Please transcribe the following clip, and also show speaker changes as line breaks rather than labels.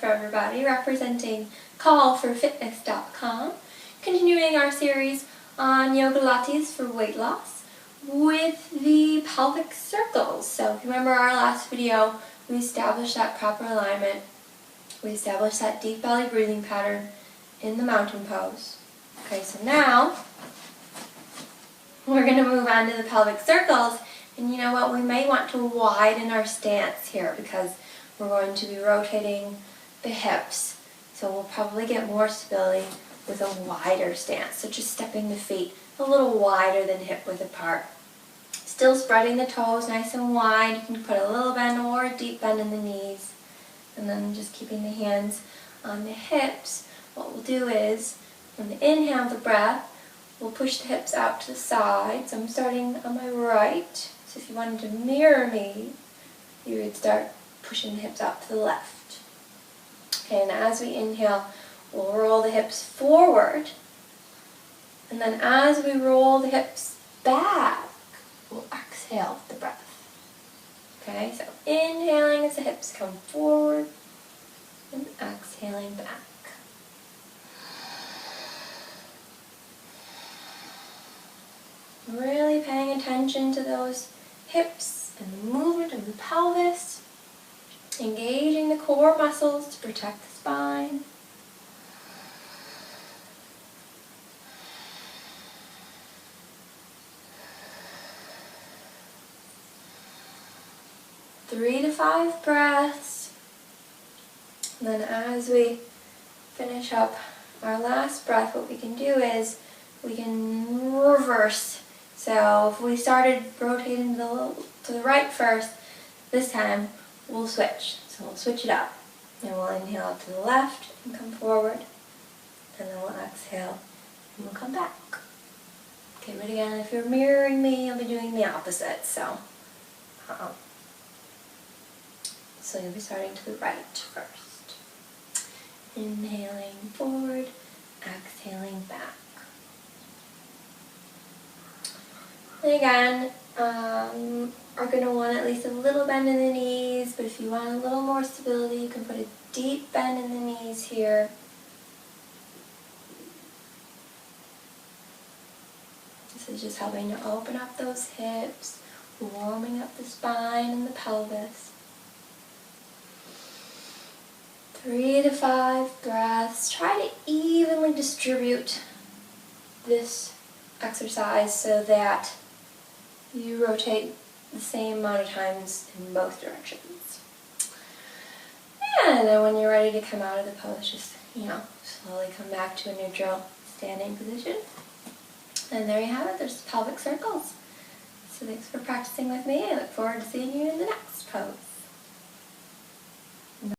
for everybody, representing callforfitness.com, continuing our series on yoga lattes for weight loss with the pelvic circles. So if you remember our last video, we established that proper alignment, we established that deep belly breathing pattern in the mountain pose. Okay, so now we're going to move on to the pelvic circles, and you know what, we may want to widen our stance here because we're going to be rotating the hips, so we'll probably get more stability with a wider stance. So just stepping the feet a little wider than hip width apart. Still spreading the toes nice and wide. You can put a little bend or a deep bend in the knees, and then just keeping the hands on the hips. What we'll do is, on the inhale of the breath, we'll push the hips out to the side. So I'm starting on my right. So if you wanted to mirror me, you would start pushing the hips out to the left. Okay, and as we inhale, we'll roll the hips forward. And then as we roll the hips back, we'll exhale the breath. Okay, so inhaling as the hips come forward and exhaling back. Really paying attention to those hips and the movement of the pelvis, engaging the core muscles to protect the spine. Three to 5 breaths. And then as we finish up our last breath, what we can do is we can reverse. So if we started rotating to the right first, this time we'll switch. So we'll switch it up. And we'll inhale to the left and come forward. And then we'll exhale and we'll come back. Okay, but again, if you're mirroring me, you'll be doing the opposite. So you'll be starting to the right first. Inhaling forward, exhaling back. And again, are going to want at least a little bend in the knees, but if you want a little more stability, you can put a deep bend in the knees here. This is just helping to open up those hips, warming up the spine and the pelvis. 3 to 5 breaths. Try to evenly distribute this exercise so that you rotate the same amount of times in both directions. And then when you're ready to come out of the pose, just, slowly come back to a neutral standing position. And there you have it. There's pelvic circles. So thanks for practicing with me. I look forward to seeing you in the next pose.